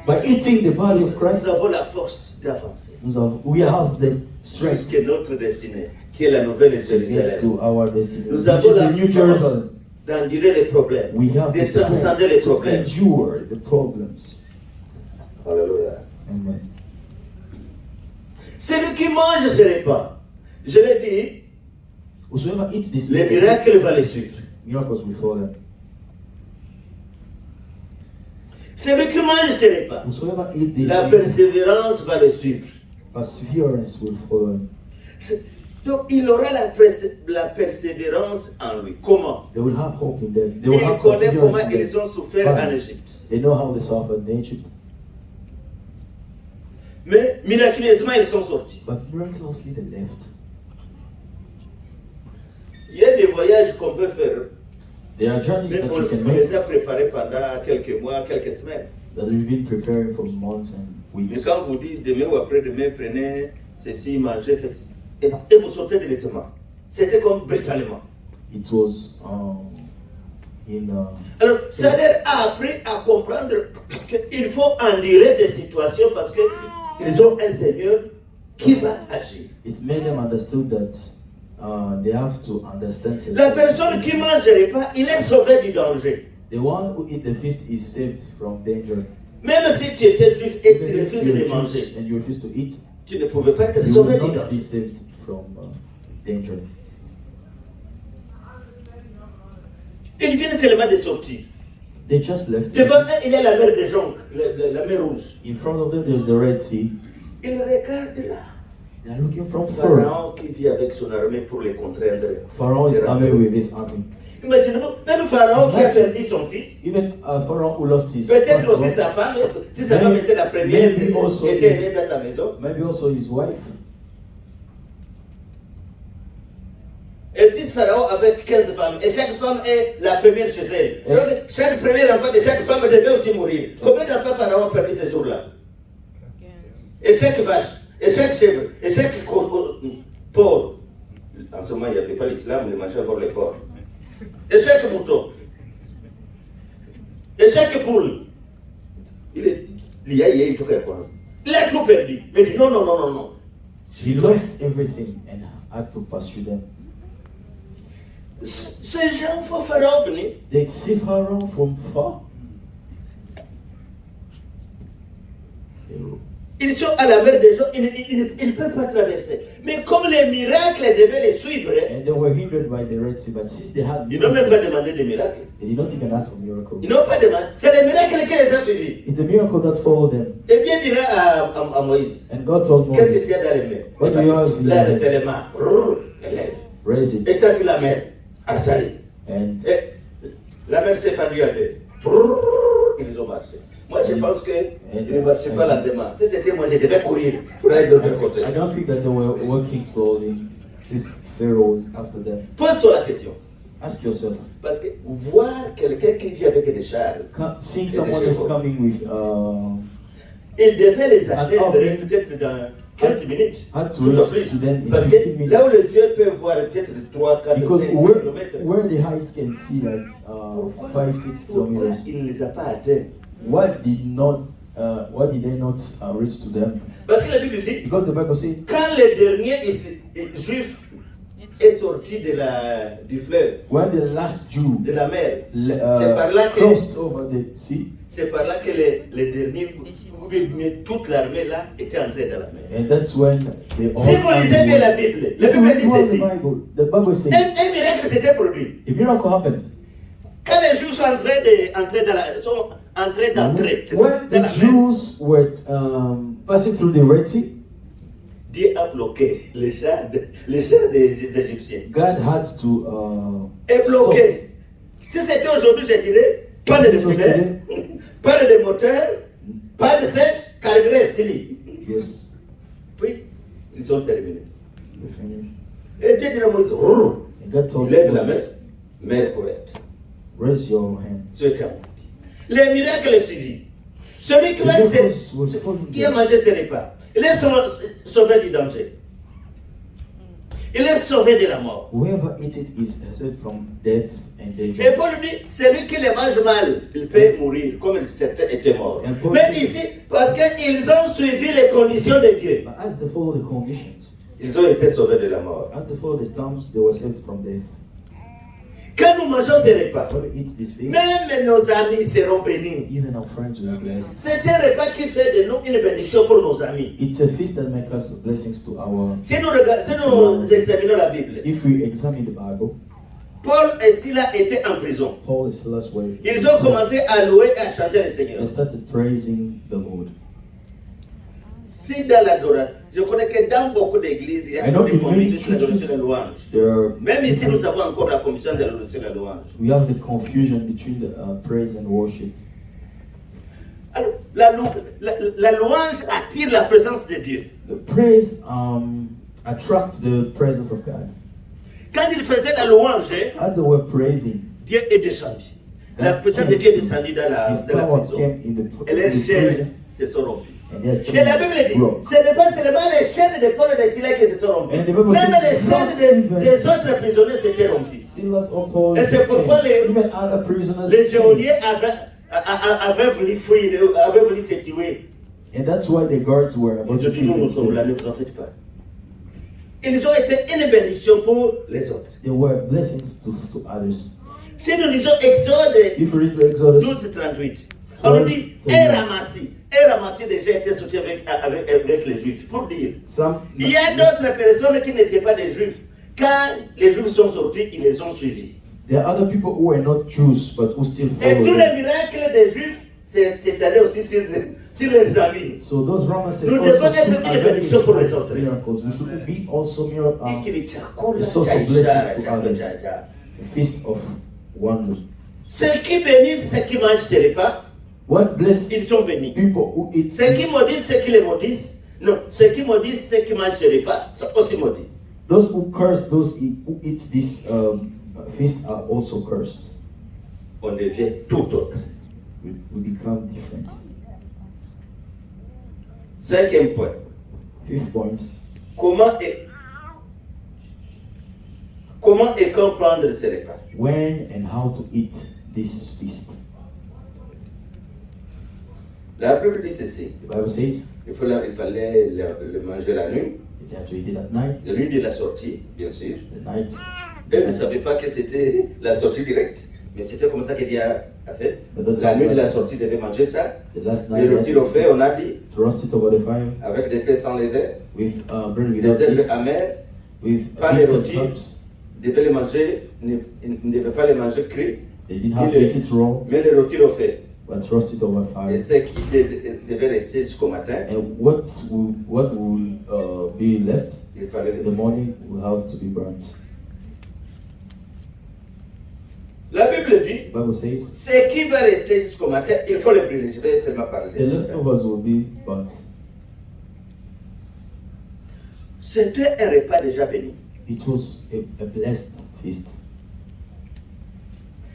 By eating the body of nous Christ, avons la force d'avancer we have the strength jusqu'à notre destinée, qui est la nouvelle to get Jérusalem. to our destiny, Nous which avons is la the New force Jerusalem. d'endurer les problèmes, We have de the strength transcender les to problèmes. endure the problems. Alléluia. Amen. Celui qui mange ce repas, je l'ai dit, Whosoever eats this les meat, miracles vont les suivre. miracles will follow. Celui qui mange ce repas, Whosoever eats this la meat, persévérance va le suivre. perseverance will follow. Donc il aura la persévérance en lui. Comment? They will have hope in them. They will Il have connaît comment perseverance in ils them. ont souffert Right. en Égypte. They know how they suffered in Egypt. Mais miraculeusement, ils sont sortis. But miraculously they left. Il y a des voyages qu'on peut faire, There are journeys mais that on you can on make les a préparés pendant quelques mois, quelques semaines. that we've been preparing for months and Mais weeks. quand vous dites demain ou après-demain, prenez ceci, mangez, et vous sortez directement. C'était comme brutalement. It was in Alors, ça leur a appris à comprendre qu'il faut endurer des situations parce qu'ils ont un Seigneur qui va agir. it made them understood that they have to understand. La personne qui mange le repas, il est sauvé du danger. The one who eat the feast is saved from danger. Même si tu étais juif et tu Even if refuses you're de Jews manger, and you refuse to eat, tu ne pouvais pas être you sauvé will du not be danger. saved from danger. Ils viennent seulement de sortir. They just left. Devant eux, il y a la mer de Jonque, la mer rouge. In front of them, there's the Red Sea. Ils regardent là. They are looking from far. Pharaon qui vit avec son armée pour les contraindre. Pharaoh is coming with his army. Imaginez-vous, même Pharaon qui a perdu son fils, Even Pharaoh who lost his peut-être first aussi wife, sa femme, si sa femme était la première, maybe also était his- née dans sa maison, maybe also his wife, 6 pharaons avec 15 femmes. Et chaque femme est la première chez elle. Donc, chaque premier enfant de chaque femme devait aussi mourir. Combien d'enfants pharaons ont perdu ce jour-là? Et chaque vache, et chaque chèvre, et chaque porc. En ce moment, il n'y avait pas l'islam, ils mangeaient pour les porcs. Et chaque mouton. Et chaque poule. Il a tout perdu. Mais il dit non, non, non, non, non. He lost everything and had to pursue them. Ces gens font Pharaon venir. They see Pharaoh from far. Ils sont à la mer des gens, ils ne peuvent pas traverser. Mais comme les miracles devaient les suivre, And they were hindered by the Red Sea, but since they had ils n'ont même pas demandé des miracles. they did not even ask for miracles. Ils n'ont pas demandé. C'est les miracles qui les ont suivis. It's a miracle that followed them. Et Dieu dira à Moïse, And God told qu'est-ce Moses, qu'il y a dans les mains? What do you have in your Là, hand? c'est les mains. Élève. Raise it. Et toi sur la mer, à Sali. And Et la mer s'est fendue à deux. Ils ont marché. Moi, je pense qu'ils ne marchaient pas lentement. Si c'était moi, je devais courir pour aller de l'autre côté. I don't think that they were walking slowly. Since Pharaoh was after them. Pose-toi la question. Ask yourself. Parce que voir quelqu'un qui vit avec des chars, Seeing someone is coming with il devait les atteindre army peut-être dans 15 minutes. had to Tout au reach to plus. them in Parce 15 que minutes. là où les yeux peuvent voir peut-être 3, 4, 5, Because 6 kilomètres, where the eyes can see like 5-6 pourquoi kilometers. il ne les a pas atteints? Why did they not reach to them? Parce que la Bible dit, Because the Bible says quand le dernier juif est sorti du fleuve, when the last Jew de la mer, c'est par là que crossed over the sea, c'est par là que les derniers, mais toute l'armée là était entrée dans la mer. and that's when the Si vous lisez bien la Bible dit ceci. The Bible says Un miracle s'était produit. a miracle happened. Quand les Juifs sont entrés d'entrer, c'est ça, When dans la the mer, Jews were passing through the Red Sea, Dieu a bloqué les chars des Égyptiens. God had to Et bloqué. Si c'était aujourd'hui, je dirais, pas de tunnels, pas de moteur, pas de sèche, carburant stylé. Yes, Puis, ils ont terminé. they finished. Et Dieu dit à Moïse, And God told lève la main, Moses, mer ouverte. raise your hand. Tu es calme. Les miracles est suivi. Celui qui a mangé ses repas, il est sauvé du danger. Il est sauvé de la mort. Whoever eats it is saved from death and danger. Et Paul dit, celui qui les mange mal, il peut mourir, comme certains étaient morts. Mais ici, parce qu'ils ont suivi les conditions de Dieu, But as they follow the conditions, ils ont été sauvés de la mort. as they follow the terms, they were saved from death. Quand nous mangeons ces repas, When we eat this feast, même nos amis seront bénis. even our friends will be blessed. C'est un repas qui fait de nous une bénédiction pour nos amis. It's a feast that makes us blessings to our. Si nous examinons la Bible, If we examine the Bible, Paul et Silas étaient en prison. Paul is last way. Ils ont commencé à louer et à chanter le Seigneur. They started praising the Lord. Si dans l'adoration, je connais que dans beaucoup d'églises, il y a I know des in many commissions sur l'adoration churches de louange. there are Même ici, nous avons encore la commission de l'adoration de louange. we have the confusion between the praise and worship. Alors, la louange attire la présence de Dieu. The praise attracts the presence of God. Quand ils faisaient la louange, As they were praising, Dieu est descendu. La présence de Dieu est descendue dans la His power prison. came in Et les the chaînes prison, se sont rompues. and their Et la Bible chains dit, broke. ce n'est pas seulement les chaînes de Paul et de Silas qui se sont rompues. And the Bible Même les says, chaînes not des autres prisonniers s'étaient rompues. Silas or Paul, Et c'est pourquoi even other prisoners, les geôliers avaient voulu fuir, avaient voulu se tuer. and that's why the guards were about Ils ont to dit, kill nous, nous sommes là, themselves. ne vous en faites pas. Ils ont été une bénédiction pour les autres. They were blessings to others. Si nous lisons Exode If you read the Exodus, 12-38, on nous dit, un ramassis déjà été sorti avec les Juifs. Pour dire, il y a d'autres personnes qui n'étaient pas des Juifs. Quand les Juifs sont sortis, ils les ont suivis. there are other people who are not Jews but who still Et follow tous them. les miracles des Juifs, c'est allé aussi sur leurs amis. So those promises Nous also devons être took une advantage bénédiction pour les of autres. miracles. We should be also A a source of blessings to others. A feast of wonders. Ceux qui bénissent, ceux qui mangent ces repas, What bless ils sont bénis. people who eat Ceux qui maudissent, ceux qui les maudissent, non, ceux qui maudissent, ceux qui mangent ces repas, sont aussi maudits. Those who curse those who eat this feast are also cursed. On devient tout autre. We become different. 5e point. Fifth point. Comment et quand prendre ce repas? When and how to eat this feast. La Bible dit ceci. The Bible says Il fallait le manger la nuit. they have to eat it at night. La nuit de la sortie, bien sûr. The night. Eux ne savaient pas que c'était la sortie directe. Mais c'était comme ça que Dieu a fait. La nuit de la sortie, ils devaient manger ça. The last night. Le rôti au fait, on a dit, To roast it over the fire avec des pains sans levain, with bread without des herbes yeast, amères. with Pas les bitter rôtis. herbs. Ils devaient les manger, ils ne devaient pas les manger crus, They didn't have to eat it raw, mais le rôti au fait. but roast it over fire. Et ce qui devait rester jusqu'au matin, And what will be left il fallait in le the morning will have to be burnt. La Bible dit, The Bible says ce qui va rester jusqu'au matin, il faut le brûler. Je vais seulement parler the de ça. leftovers will be burnt. C'était un repas déjà béni. It was a blessed feast.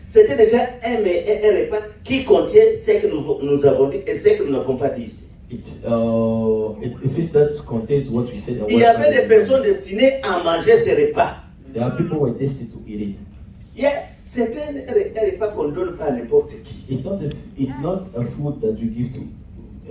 C'était déjà un repas qui contient ce que nous avons dit et ce que nous n'avons pas dit ici. It's a feast that contains what we said and Il y what avait des personnes destinées à manger ce repas. there are people who are destined to eat it. C'est un repas qu'on donne pas à n'importe qui. It's not a food that you give to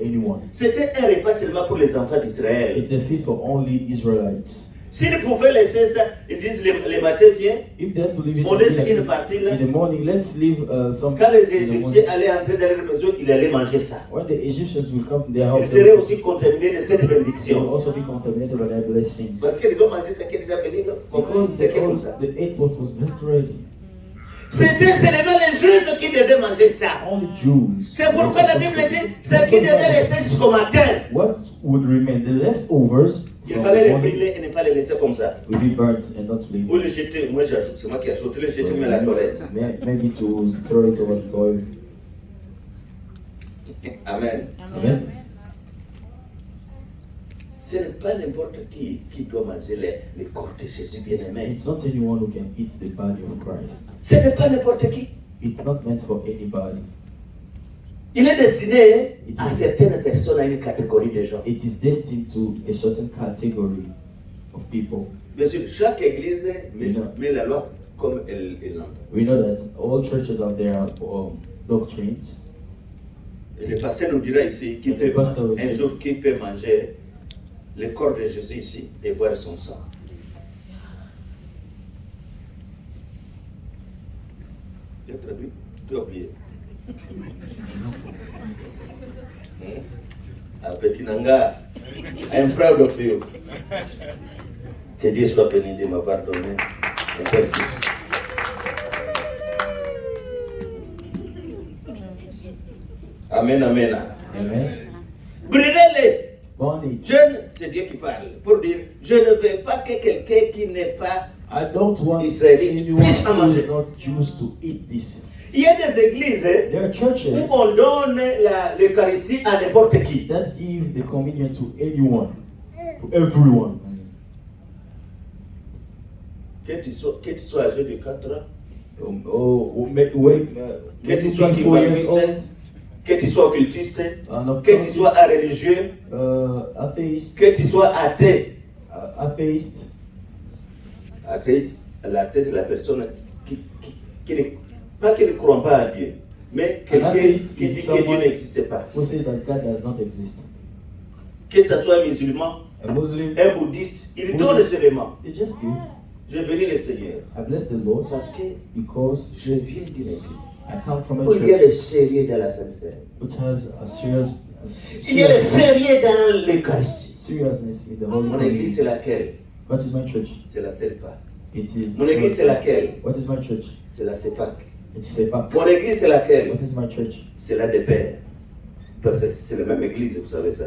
anyone. C'était un repas seulement pour les enfants d'Israël. It's a feast for only Israelites. S'ils pouvaient laisser ça, ils disent le matin vient, If they had to leave it on laisse une partie là. in the morning, let's leave some. Quand les in the Égyptiens morning. allaient entrer dans leur maison, ils allaient manger ça. When the Egyptians will come to their Ils house, seraient aussi contaminés de cette they will bénédiction. also be contaminated by their blessings. Parce qu'ils ont mangé ce qui est déjà béni, non? Because C'est comme ça. the eighth what was blessed already. C'était seulement les Juifs qui devaient manger ça. Only Jews. C'est pourquoi la Bible dit, ce qui devait rester jusqu'au matin, What would remain? The leftovers il from fallait the les morning brûler et ne pas les laisser comme ça. will be burnt and not leave. Ou les jeter, moi j'ajoute, c'est moi qui ajoute, les jeter mais la toilette. Maybe to throw it over the toilet. Amen. Amen. Ce n'est pas n'importe qui doit manger les corps de Jésus bien-aimé. It's not anyone who can eat the body of Christ. Ce n'est pas n'importe qui. It's not meant for anybody. Il est destiné à certaines personnes, à une catégorie de gens. It is destined to a certain category of people. Bien sûr, chaque église met la loi comme elle l'entend. We know that all churches have their doctrines. Et le pasteur nous dira ici qu'il peut, un jour qui peut manger le corps de Jésus ici et boire son sang. Tu as traduit? Tu as oublié. Petit Nanga, I am proud of you. Que Dieu soit béni de m'avoir donné un tel fils. Amen, amen. Amen. Brûlez-les. Burn it. C'est Dieu qui parle. Pour dire, je ne veux pas que quelqu'un qui n'est pas I don't want Israélite anyone puisse en who is manger. not Jews to eat this. Il y a des églises There are où churches on donne l'Eucharistie à n'importe qui. that give the communion to anyone, to everyone. Que tu sois âgé de 4 ans, que tu sois 24 years old, kimbabiste, que tu sois occultiste, an que tu sois religieux, atheist, que tu sois athée. atheist. L'athée, c'est la personne qui ne croit pas à Dieu, mais quelqu'un atheist qui is dit que someone Dieu n'existe pas. who says that God does not exist. Que ce soit un musulman, A Muslim, un bouddhiste, il donne les éléments. they just give. Je bénis le Seigneur I bless the Lord parce que because je viens d'une église I come from a où il y a le church sérieux dans la Sainte Seine. which has a Il y a le sérieux dans l'Eucharistie. seriousness in the Holy Mon église, Spirit. c'est laquelle? What is my church? C'est la CELPA. It is. Mon église, c'est laquelle? What is my church? C'est la CEPAC. It is Sepak. Mon église, c'est laquelle? What is my church? C'est la DPR. Parce que c'est la même église, vous savez ça.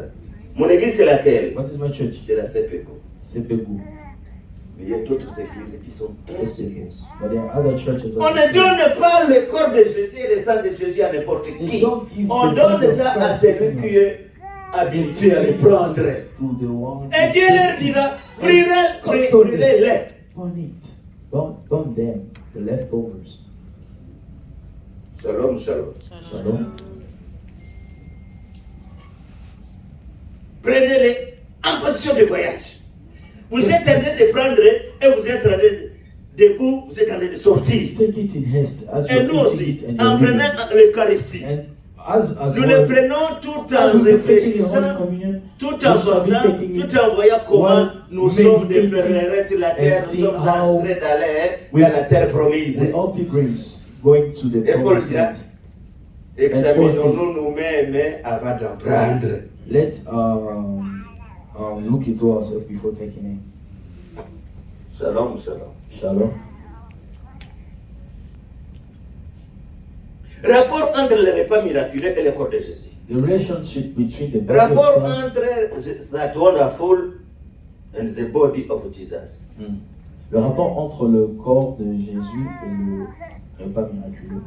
Mon église, c'est laquelle? What is my church? C'est la CEPECO. Sepegu. Mais il y a d'autres églises qui sont très sérieuses. But there are other churches that On ne donne pas le corps de Jésus et le sang de Jésus à n'importe They qui. don't give On the donne blood of ça à Christ celui to qui anyone. est habilités à les prendre. to the one Et Dieu leur dira, brûlez-les. burn it. Burn them, the leftovers. Shalom, shalom. Shalom. Prenez-les en position de voyage. Vous êtes en train de prendre et vous êtes en train de debout, vous êtes en train de sortir. Take it in haste as Et you're nous eating aussi, it and en you're prenant leaving. l'Eucharistie, And as nous well, le prenons tout as en we be taking the Holy réfléchissant, Communion, tout we en shall be pensant, taking it tout en voyant comment while nous sommes des meditating pèlerins sur la and terre, nous seeing sommes en train how d'aller we- vers la terre promise. we're all pilgrims going to the Et Paul promised dira, land. examinons-nous nous-mêmes avant d'en prendre. Let's look into ourselves before taking it. Shalom, shalom. Shalom. Rapport entre le repas miraculeux et le corps de Jésus. The relationship between the body Rapport of Christ. entre that wonderful and the body of Jesus. Le rapport entre le corps de Jésus et le repas miraculeux.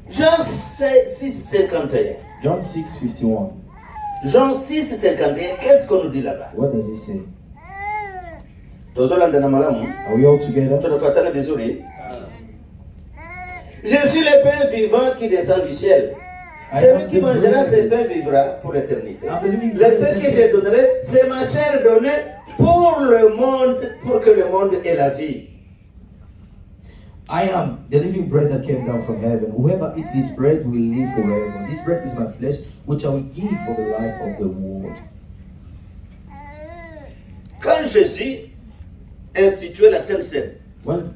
Jean 6, 51. John 6:51. Jean 6, 51. Qu'est-ce qu'on nous dit là-bas? What does he say? Tozolanda na malamu. Are we all together? Tunafuatana vizuri. Je suis le pain vivant qui descend du ciel. Celui qui mangera ce pain vivra pour l'éternité. Le pain que je donnerai, c'est ma chair donnée pour le monde, pour que le monde ait la vie. I am the living bread that came down from heaven. Whoever eats this bread will live forever. This bread is my flesh, which I will give for the life of the world. Quand Jésus instituait la Sainte Seine, When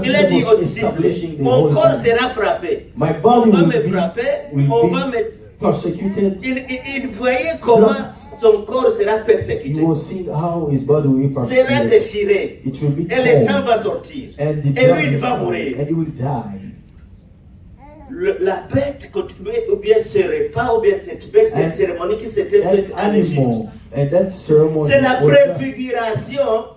il a dit Jesus aux was establishing disciples, the mon Holy corps Land, sera frappé. my On body va will me frapper, on va be me... persecuted. Il voyait comment son corps sera He persécuté, will see how his body will be sera persecuted. déchiré, It will be et le sang torn, va sortir. and the Et lui, il blood va will mourir. and he will die. La bête continuait, ou bien ce repas, ou bien cette bête, cette And cérémonie qui s'était faite That en Égypte. animal and that ceremony C'est la was done. préfiguration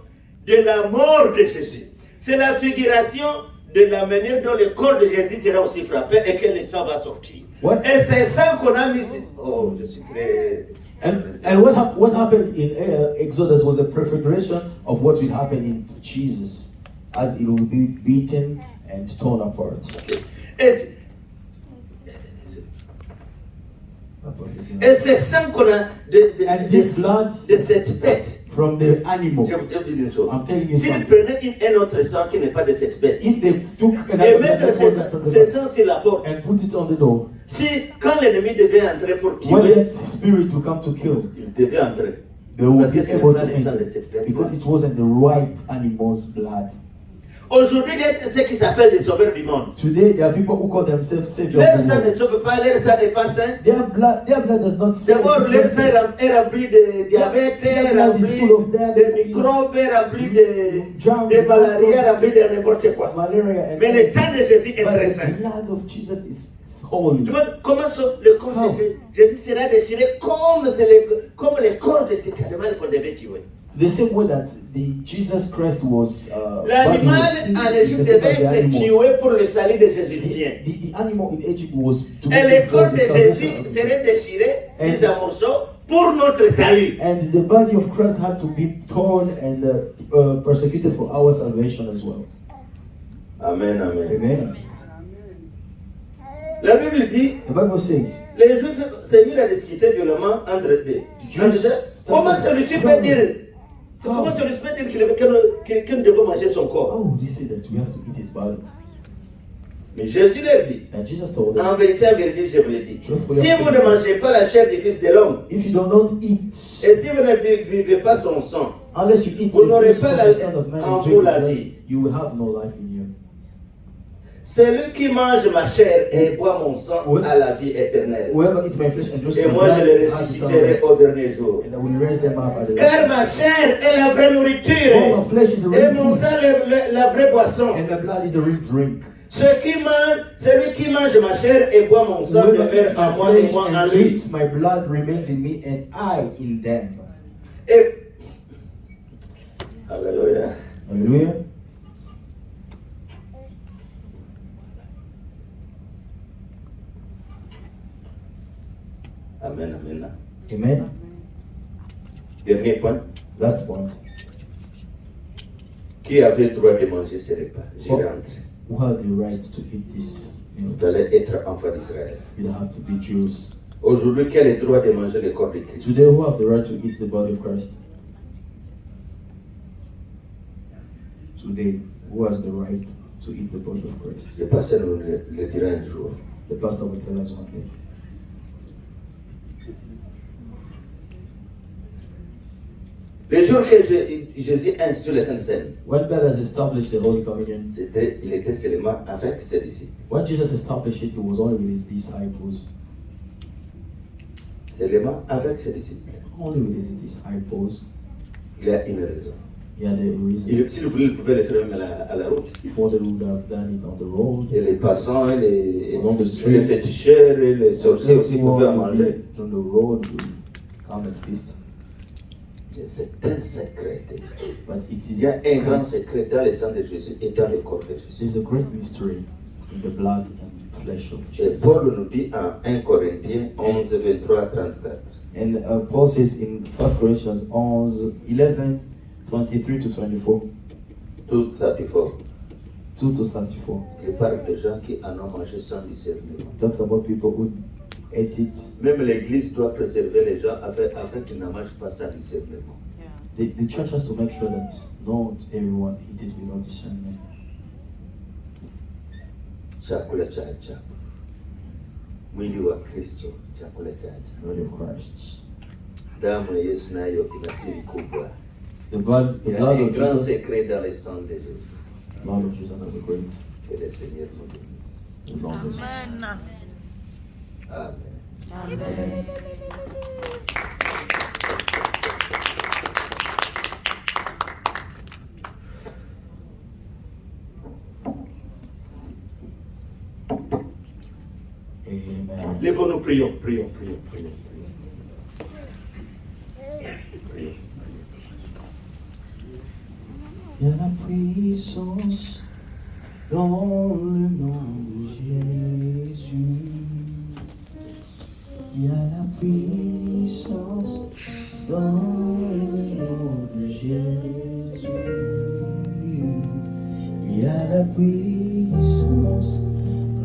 de la mort de Jésus. C'est la figuration de la manière dont le corps de Jésus sera aussi frappé et que le sang va sortir. What? Et c'est ça qu'on a mis. Oh, je suis très. And what happened in Exodus was a prefiguration of what will happen in Jesus, as it will be beaten and torn apart. Et c'est ça qu'on a And this blood de cette bête. from the animal. Je vous dis une chose. I'm telling you S'ils something. prenaient un autre sang qui n'est pas de cette bête, If they took et another mettre from ce the sang sur la porte, and put it on the door, si quand l'ennemi devait entrer pour when tuer, that spirit will come to kill, il devait entrer. they will Parce que be ce n'est able pas to le sang de enter cette bête. because it wasn't the right animal's blood. Aujourd'hui, il y a ceux qui s'appellent les sauveurs du monde. Today, there are people who call themselves saviors Leur of the sang ne world. sauve pas, leur sang n'est pas sain. Their blood does not save. D'abord, It's leur not sang safe. est rempli de diabète, Their blood is rempli full of de diabetes, microbes, rempli germs, de malaria, microbes, rempli de n'importe quoi. malaria, and Mais le sang de Jésus est but très the sain. blood of Jesus is holy. Demande comment le corps How? de Jésus sera déchiré comme le corps de cet animal qu'on devait tuer. The same way that the Jesus Christ was body L'animal was killed, en is the Égypte same devait as the être animals. tué pour le salut des Égyptiens. The animal in Egypt was to Et be le for corps the de salvation Jésus of the serait déchiré, And- mis en morceaux, pour notre salut. And the body of Christ had to be torn and persecuted for our salvation as well. Amen, amen. Amen. La Bible dit, The Bible says, les Juifs s'est mis à discuter violemment entre eux. Comment celui-ci peut dire Comment celui-ci peut dire que nous devons manger son corps? oh, they say that we have to eat his body. Mais Jésus leur dit, And Jesus told them, en vérité, je vous le dis, Truthfully, si vous ne mangez pas la chair du Fils de l'homme, if you do not eat, et si vous ne buvez pas son sang, unless you eat vous the n'aurez flesh pas of the Son of Man en and vous drink la his blood, vie. you will have no life in you. Celui qui mange ma chair et boit mon sang a la vie éternelle. Whoever eats my flesh and drinks Et my moi, blood je les has ressusciterai eternal life, au dernier jour. and I will raise them up at the Car last. ma chair est la vraie For nourriture, my flesh is a et real mon food, sang la vraie boisson. and my blood is a real drink. Celui qui mange ma chair et boit mon sang Whoever eats demeure en my moi et flesh moi en and lui. drinks my blood remains in me, and I in them. Et... Alléluia. Hallelujah. Amen, amen. Amen. Dernier point. Last point. Qui avait le droit de manger ces repas? J'y rentre. Who had the right to eat this meal? Vous allez être enfant d'Israël. You don't have to be Jews. Aujourd'hui, quel est le droit de manger le corps de Christ? Today, who have the right to eat the body of Christ? Today, who has the right to eat the body of Christ? Le pasteur nous le dira un jour. The pastor will tell us one day. Le jour que Jésus institue la Sainte Seine, When God has established the Holy Communion, il était seulement avec ses disciples. when Jesus established it, he was only with his disciples. Seulement avec ses disciples. Only with his disciples. Il y a une raison. He had a reason. S'il voulait, il pouvait le faire même à la route. If wanted, he would have done it on the road. Et les passants, et les On the streets. féticheurs, et les sorciers aussi pouvaient en manger. On the road, we come and feast. C'est un secret de Dieu. But it Il y a is un grand secret dans le sang de Jésus et dans le corps de Jésus. there's a great mystery in the blood and flesh of Et Jesus. Paul nous dit en 1 Corinthiens 11, 23, 34. And Paul says in 1 Corinthians 11, 23 to 24, Tout 34. 2 to 34. Il parle de gens qui en ont mangé sans discernement. Talks about people who ate it. Même l'Église doit préserver les gens afin qu'ils ne mangent pas sans discernement. The church has to make sure that not everyone eat it without discernment. Chakula cha ajabu. Mwili wa Kristo, chakula cha ajabu. Body of Christ. Damu ya Yesu nayo ina siri kubwa. The blood Il y a un of grand Jesus. secret dans le sang de Jésus. The blood of Jesus has a great. Que le Seigneur nous bénisse. The Lord bless us. Amen. Amen. Amen. Lèvons-nous, prions. Prions. Il y a la puissance dans le nom de Jésus. Il y a la puissance dans le nom de Jésus. Il y a la puissance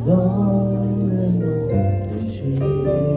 dans le nom de Jésus.